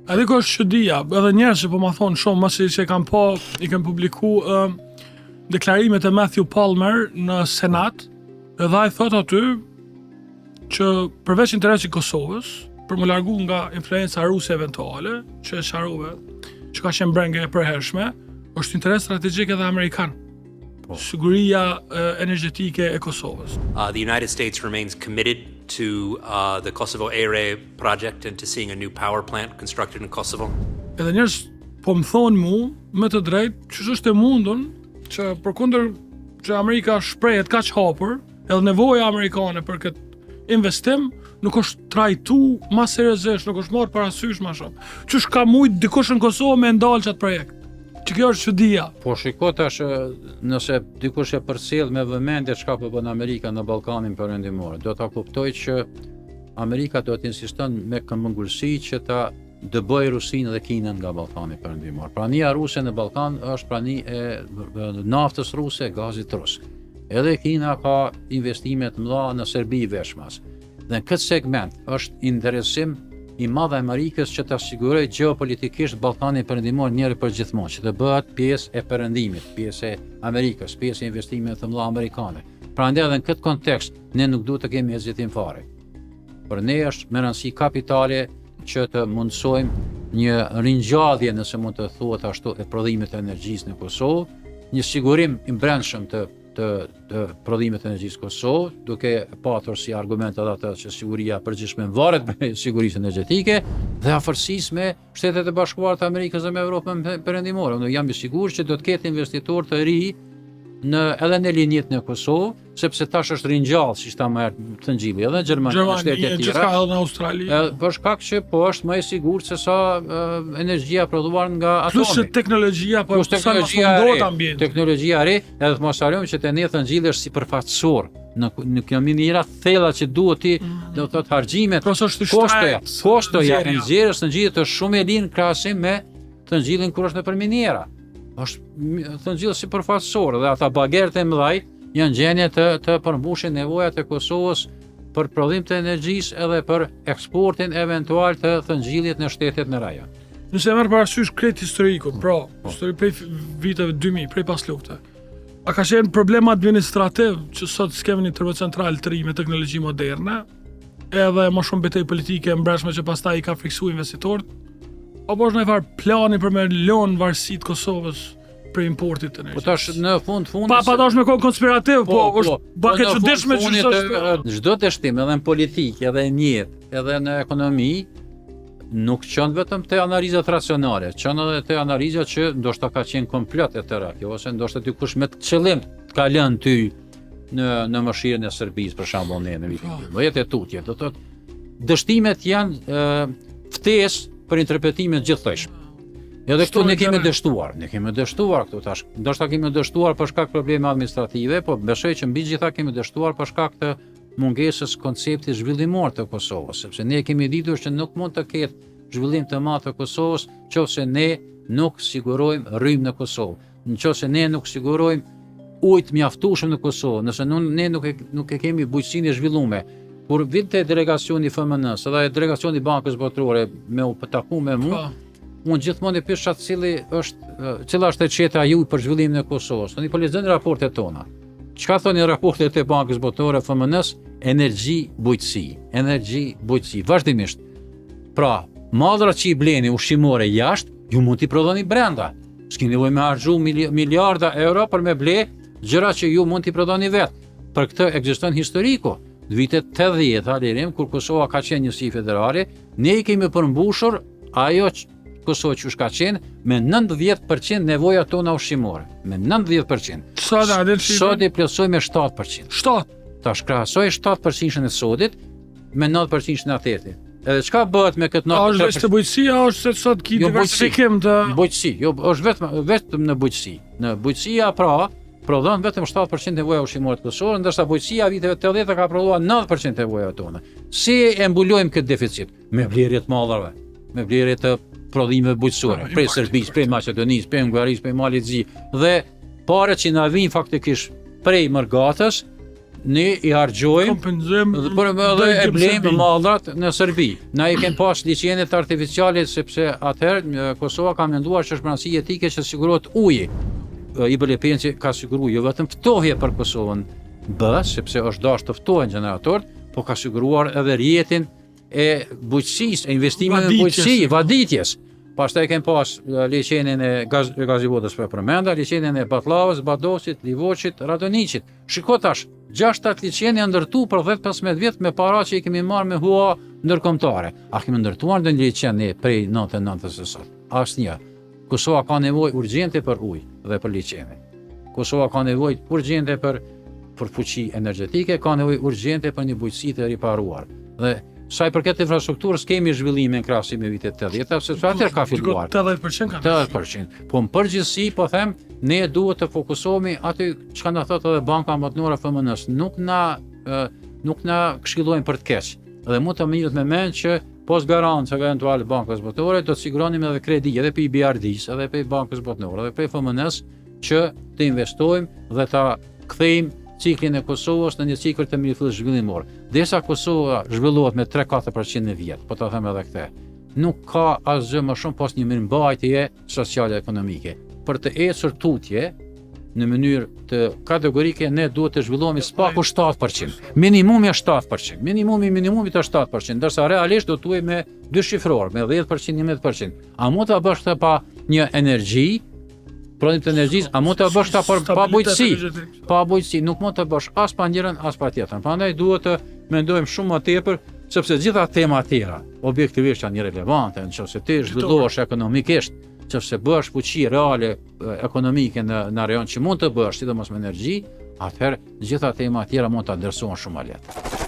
Edhe ko është shëdia, edhe njerës që po ma thonë shumë, masi që i kam publiku deklarimet e Matthew Palmer në Senat, edhe ai thot aty që përveç interesit Kosovës, për më largu nga influenca ruse eventuale, që e sharove, që ka qenë brenge e përhershme, është interes strategjik edhe Amerikan. Siguria energjetike e Kosovës. The United States remains committed to the Kosovo Area project and to seeing a new power plant constructed in Kosovo. Edhe njerëz po më thonë mu, me të drejtë, që është e mundun që përkundër që Amerika shprehet kaq hapur, edhe nevoja amerikane për këtë investim nuk është trajtu ma seriozisht, nuk është marrë parasysh ma shumë. Qysh ka mujt dikush në Kosovë me ndalë qatë projekt? Që kjo është çudia. Po shiko tash, nëse dikush e përcjell me vëmendje çka po bën Amerika në Ballkanin Perëndimor, do ta kuptoj që Amerika do të insiston me këmbëngulësi që ta dëboj Rusinë dhe Kinën nga Ballkani Perëndimor. Prania ruse në Ballkan është prani e naftës ruse, gazit rus. Edhe Kina ka investime të mëdha në Serbi veçmas. Dhe në këtë segment është interesim i madh Amerikës që të sigurojë gjeopolitikisht Ballkanin Perëndimor njëri për gjithmonë, që të bëhet pjesë e perëndimit, pjesë e Amerikës, pjesë e investimeve të mëdha amerikane. Prandaj edhe në këtë kontekst ne nuk duhet të kemi hezitim fare. Për ne është me rëndësi kapitale që të mundsojmë një ringjallje, nëse mund të thuhet ashtu, e prodhimit të energjisë në Kosovë, një sigurim i brendshëm të prodhimit të energjisë Kosovë, duke patur si argument edhe atë që siguria përgjithshme varet me sigurisë energjetike dhe afërsisë me Shtetet e Bashkuara të Amerikës dhe me Evropën Perëndimore. Unë jam i sigurt që do të ketë investitor të ri edhe në linjit në Kosovë, sepse tash është ringjall, siç ta merr Thëngjilli, edhe Gjermania, shtetet e tjera. Edhe në Australi. Për shkak që po është më e sigurt se sa energjia prodhuar nga atomi. Plus teknologjia, po teknologjia e re, edhe të mos harrojmë që te ne Thëngjilli është sipërfaqësor. Nuk janë minera thella që duhet ti, do të thotë harxhimet, kostoja e nxjerrjes së Thëngjillit është shumë e linë krahasim me Thëngjillin kur është nëpër miniera. Është Thëngjilli sipërfaqësor dhe ata bagerte e mëdhaj janë gjendje të përmbushin nevojat e Kosovës për prodhim të energjisë edhe për eksportin eventual të Thëngjillit në shtetet në rajon. Nëse merr parasysh krejt historiku, histori prej viteve 2000, prej pas lufte. A ka qenë problem administrativ që sot s'kemi një termocentral të ri me teknologji moderne, edhe më shumë betejë politike e mbreshme që pastaj i ka friksuar investitorët? Apo është ndonjëfar plani për me lënë varësitë Kosovës për importit të energjisë? Po tash në fund pa dash me kohë konspirativ, është bakë çuditshme që është çdo dështim edhe në politikë, edhe në jetë, edhe në ekonomi nuk qënë vetëm të analizat racionale, qënë edhe të analizat që ndoshta ka qenë komplot e tëra kjo, ose ndoshta dikush me të qëllim të ka lënë ty në mëshirën e Serbisë, për shembull në vitin 20 e tutje. Do thotë dështimet janë ftesë për interpretime të gjithëshme. Edhe këtu ne kemi dështuar këtu tash. Ndoshta kemi dështuar për shkak probleme administrative, po besoj që mbi gjitha kemi dështuar për shkak të mungesës konceptit zhvillimor të Kosovës, sepse ne kemi ditur që nuk mund të ketë zhvillim të madh të Kosovës nëse ne nuk sigurojmë rrymë në Kosovë, nëse ne nuk sigurojmë ujë të mjaftueshëm në Kosovë, nëse ne nuk e kemi bujqësinë e zhvilluar. Kur vinte delegacioni FMN-s, edhe delegacioni Bankës Botërore me u taku me mua, unë gjithmonë e pyesha cila është e çeta ju për zhvillimin e Kosovës. Tani po lexojnë raportet tona. Çka thonë raportet e Bankës Botërore FMN-s? Energji, bujqësi, vazhdimisht. Pra, mallrat që i bleni ushqimore jashtë, ju mund t'i prodhoni brenda. S'keni nevojë me harxhu miliarda euro për me ble gjëra që ju mund t'i prodhoni vetë. Për këtë ekziston historiku. Në vitet 80 lirim, kur Kosova ka qenë njësi federale, ne i kemi përmbushur ajo Kosovë që ka qenë me 90% nevojat tona ushqimore. Me 90%. Sot i plotësoj me 7%. 7%? Tash krahasoj 7% e sodit me 90% e atetit. Edhe çka bëhet me këtë 90%? Është bujqësia, është se sot ki diversifikim të... Bujqësi, jo, është vetëm në bujqësi. Në bujqësia prodhon vetëm 7% nevoja ushqimore të Kosovës, ndërsa bujqësia viteve 80 ka prodhuar 90% nevojave tona. Si e mbulojmë këtë deficit? Me blerje të mallrave, me blerje të prodhimeve bujqësore, prej Serbisë, prej Maqedonisë, prej Hungarisë, prej Malit Zi, dhe paret që na vijnë faktikisht prej Mërgatës, ne i harxojmë Kompenzojmë për edhe e dërgim blejmë Serbi. mallat në Serbi. Na i kemi pas liçenet artificiale sepse atëherë Kosova ka menduar që është rëndësi etike që sigurohet uji. IBL Pençi ka siguruar jo vetëm ftohje për Kosovën B, sepse është dashur të ftohen generatorët, po ka siguruar edhe rjetin e bujqësisë, e investimeve në bujqësi, vaditjes. Pastaj kemi pas liçenin e Gazivodës për përmenda, liçenin e Batllavës, Badosit, Livoçit, Radoniqit. Shiko tash, 6-7 liçene janë ndërtu për 10-15 vjet me para që i kemi marrë me hua ndërkombëtare. A kemi ndërtuar ndonjë liçen prej 99-s së sot? Asnjë. Kosova ka nevojë urgjente për ujë dhe për liçene. Kosova ka nevojë urgjente për fuqi energjetike, ka nevojë urgjente për një bujqësi të riparuar. Dhe sa i përket infrastrukturës kemi zhvillime në krahasim me vitet 80, sepse atëherë ka filluar. 80% ka. 80%. Po në përgjithësi, po them, ne duhet të fokusohemi aty çka na thotë edhe Banka Botërore FMN-s, nuk na këshillojnë për të keq. Dhe mund të mirët me mend që pos garancë eventuale Bankës Botërore do të siguronim edhe kredi edhe për IBRD-s, edhe për Bankës Botërore, edhe për FMN-s që të investojmë dhe ta kthejmë ciklin e Kosovës në një cikël të mirëfillt zhvillimor. Derisa Kosova zhvillohet me 3-4% në vjet, po ta them edhe këtë. Nuk ka asgjë më shumë pas një mirëmbajtje sociale ekonomike. Për të ecur tutje në mënyrë të kategorike ne duhet të zhvillohemi spaku 7%. Minimumi është 7%. Minimumit është 7%, ndërsa realisht do të tuaj me dy shifror, me 10%, 11%. A mund ta bësh këtë pa një energji, prodhim të energjisë, a mund të bësh ta pa bujqësi? Pa bujqësi, nuk mund të bësh as pa njërin as pa tjetrën. Prandaj duhet të mendojmë shumë më tepër, sepse gjitha temat tjera objektivisht janë irelevante, nëse ti zhvillohesh ekonomikisht, nëse bësh fuqi reale ekonomike në rajon që mund të bësh, sidomos me energji, atëherë gjitha temat tjera mund ta ndërsohen shumë më lehtë.